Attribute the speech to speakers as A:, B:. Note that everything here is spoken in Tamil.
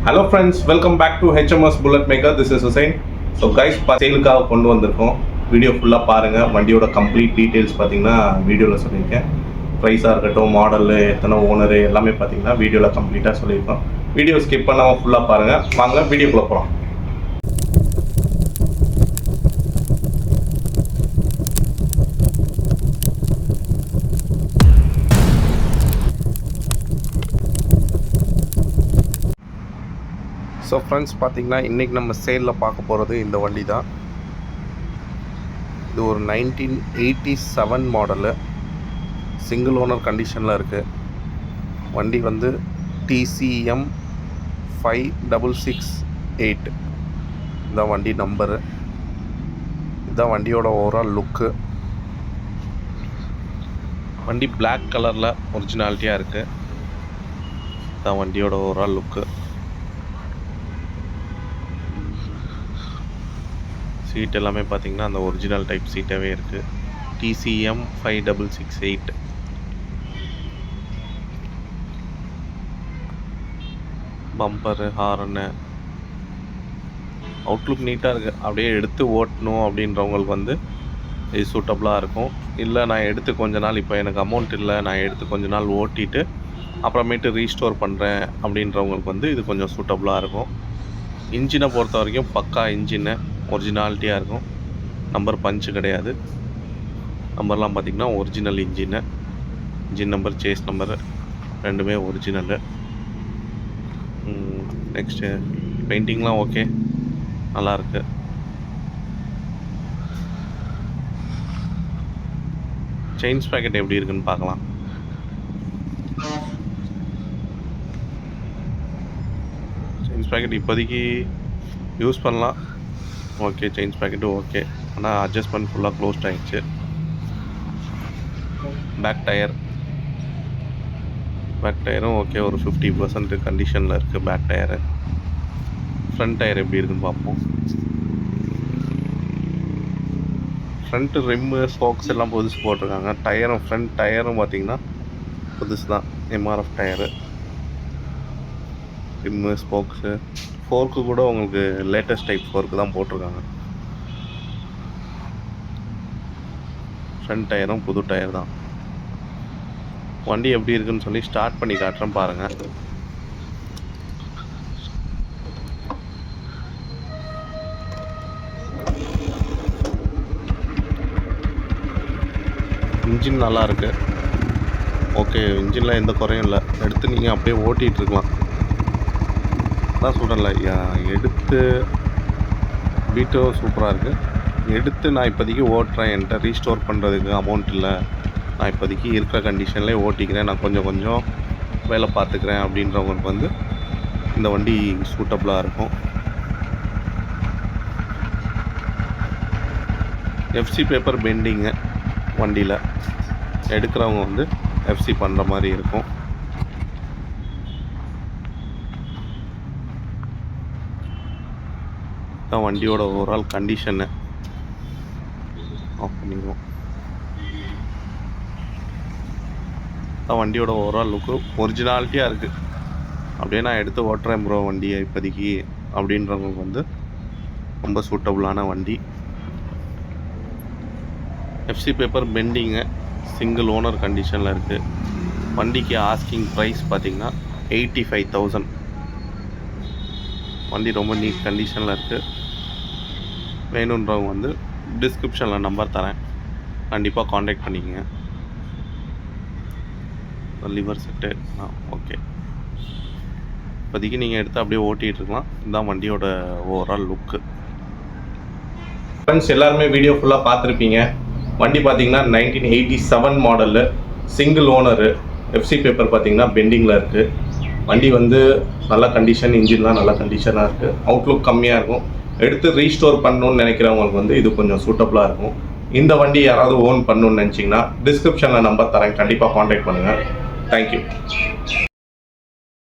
A: Hello friends, welcome back to HMS Bullet Maker. This is Hussein. So guys, சேலுக்காக கொண்டு வந்திருக்கோம். வீடியோ ஃபுல்லாக பாருங்கள். வண்டியோட கம்ப்ளீட் டீட்டெயில்ஸ் பார்த்தீங்கன்னா வீடியோவில் சொல்லியிருக்கேன். ப்ரைஸாக இருக்கட்டும், மாடலு, எத்தனை ஓனரு எல்லாமே பார்த்தீங்கன்னா வீடியோவில் கம்ப்ளீட்டாக சொல்லியிருக்கோம். வீடியோ ஸ்கிப் பண்ணாமல் ஃபுல்லாக பாருங்கள். வாங்க வீடியோக்குள்ளே போகலாம். ஸோ ஃப்ரெண்ட்ஸ் பார்த்திங்கன்னா இன்றைக்கி நம்ம சேலில் பார்க்க போகிறது இந்த வண்டி தான். இது ஒரு 1987 மாடலு, சிங்கிள் ஓனர் கண்டிஷனில் இருக்குது. வண்டி வந்து TCM 5668 இதுதான் வண்டி நம்பரு. இதுதான் வண்டியோட ஓவரால் லுக்கு. வண்டி பிளாக் கலரில் ஒரிஜினாலிட்டியாக இருக்குது. இதுதான் வண்டியோட ஓவரால் லுக்கு. சீட் எல்லாமே பார்த்திங்கன்னா அந்த ஒரிஜினல் டைப் சீட்டாகவே இருக்குது. TCM 5668. பம்பரு, ஹாரனு, அவுட்லுக் நீட்டாக இருக்குது. அப்படியே எடுத்து ஓட்டணும் அப்படின்றவங்களுக்கு வந்து இது சூட்டபுளாக இருக்கும். இல்லை நான் எடுத்து கொஞ்ச நாள், இப்போ எனக்கு அமௌண்ட் இல்லை, நான் எடுத்து கொஞ்ச நாள் ஓட்டிட்டு அப்புறமேட்டு ரீஸ்டோர் பண்ணுறேன் அப்படின்றவங்களுக்கு வந்து இது கொஞ்சம் சூட்டபுளாக இருக்கும். இன்ஜினை பொறுத்த வரைக்கும் பக்கா இன்ஜினு ஒரிஜினாலிட்டியாக இருக்கும். நம்பர் பஞ்சு கிடையாது. நம்பர்லாம் பார்த்திங்கன்னா original engine number, chassis number ரெண்டுமே ஒரிஜினலு. நெக்ஸ்ட்டு பெயிண்டிங்லாம் ஓகே, நல்லாயிருக்கு. செயின்ஸ் பேக்கெட் எப்படி இருக்குன்னு பார்க்கலாம். செயின்ஸ் பேக்கெட் இப்போதைக்கு யூஸ் பண்ணலாம். ஓகே, செயின்ஸ் பேக்கெட்டும் ஓகே, ஆனால் அட்ஜஸ்ட்மெண்ட் ஃபுல்லாக க்ளோஸ்ட் ஆகிடுச்சு. பேக் டயரும் ஓகே, ஒரு 50% கண்டிஷனில் இருக்குது பேக் டயரு. ஃப்ரண்ட் டயர் எப்படி இருக்குன்னு பார்ப்போம். ஃப்ரண்ட்டு ரிம்மு, ஸ்போக்ஸ் எல்லாம் புதுசு போட்டிருக்காங்க. டயரும், ஃப்ரண்ட் டயரும் பார்த்திங்கன்னா புதுசு தான், MRF டயரு. ரிம்மு, ஸ்போக்ஸு, ஃபோர்க்கு கூட உங்களுக்கு லேட்டஸ்ட் டைப் ஃபோர்க்கு தான் போட்டிருக்காங்க. ஃப்ரண்ட் டயரும் புது டயர் தான். வண்டி எப்படி இருக்குன்னு சொல்லி ஸ்டார்ட் பண்ணி காட்டுறேன் பாருங்கள். இன்ஜின் நல்லா இருக்குது. ஓகே, இன்ஜினில் எந்த குறையும் இல்லை. எடுத்து நீங்கள் அப்படியே ஓட்டிகிட்ருக்கலாம். அதான் சொல்கிறேன்ல, எடுத்து பீட்டோ சூப்பராக இருக்குது. எடுத்து நான் இப்போதைக்கு ஓட்டுறேன், என்கிட்ட ரீஸ்டோர் பண்ணுறதுக்கு அமௌண்ட் இல்லை, நான் இப்போதைக்கு இருக்கிற கண்டிஷன்லேயே ஓட்டிக்கிறேன், நான் கொஞ்சம் வேலை பார்த்துக்கிறேன் அப்படின்றவங்களுக்கு வந்து இந்த வண்டி சூட்டபுளாக இருக்கும். FC பேப்பர் பெண்டிங்கு வண்டியில் எடுக்கிறவங்க வந்து FC பண்ணுற மாதிரி இருக்கும். தான் வண்டியோட ஓவரால் கண்டிஷனு. ஆஃப் பண்ணிடுவோம். தான் வண்டியோட ஓவரால் லுக்கு ஒரிஜினாலிட்டியாக இருக்குது. அப்படியே நான் எடுத்து ஓட்டுறேன் ப்ரோ வண்டியை இப்போதைக்கு அப்படின்றவங்களுக்கு வந்து ரொம்ப சூட்டபுளான வண்டி. FC paper pending, single owner கண்டிஷனில் இருக்குது. வண்டிக்கு ஆஸ்கிங் ப்ரைஸ் பார்த்திங்கன்னா 85,000. வண்டி ரொம்ப நீட் கண்டிஷனில் இருக்குது. வேணுன்றவங்க வந்து டிஸ்கிரிப்ஷனில் நம்பர் தரேன், கண்டிப்பாக காண்டாக்ட் பண்ணிக்கோங்க. Liver set okay. இப்போதைக்கு நீங்கள் எடுத்து அப்படியே ஓட்டிகிட்ருக்கலாம். இதுதான் வண்டியோட ஓவரால் லுக்கு. ஃப்ரெண்ட்ஸ் எல்லாருமே வீடியோ ஃபுல்லாக பார்த்துருப்பீங்க. வண்டி பார்த்திங்கன்னா 1987 model, single owner. FC paper பார்த்திங்கன்னா பெண்டிங்கில் இருக்குது. வண்டி வந்து நல்ல கண்டிஷன், இன்ஜின்லாம் நல்ல கண்டிஷனாக இருக்குது. அவுட்லுக் கம்மியாக இருக்கும். எடுத்து ரீஸ்டோர் பண்ணணுன்னு நினைக்கிறவங்களுக்கு வந்து இது கொஞ்சம் சூட்டபுளாக இருக்கும். இந்த வண்டி யாராவது ஓன் பண்ணணுன்னு நினச்சிங்கன்னா டிஸ்கிரிப்ஷனில் நம்பர் தரேன், கண்டிப்பாக காண்டாக்ட் பண்ணுங்கள். தேங்க்யூ.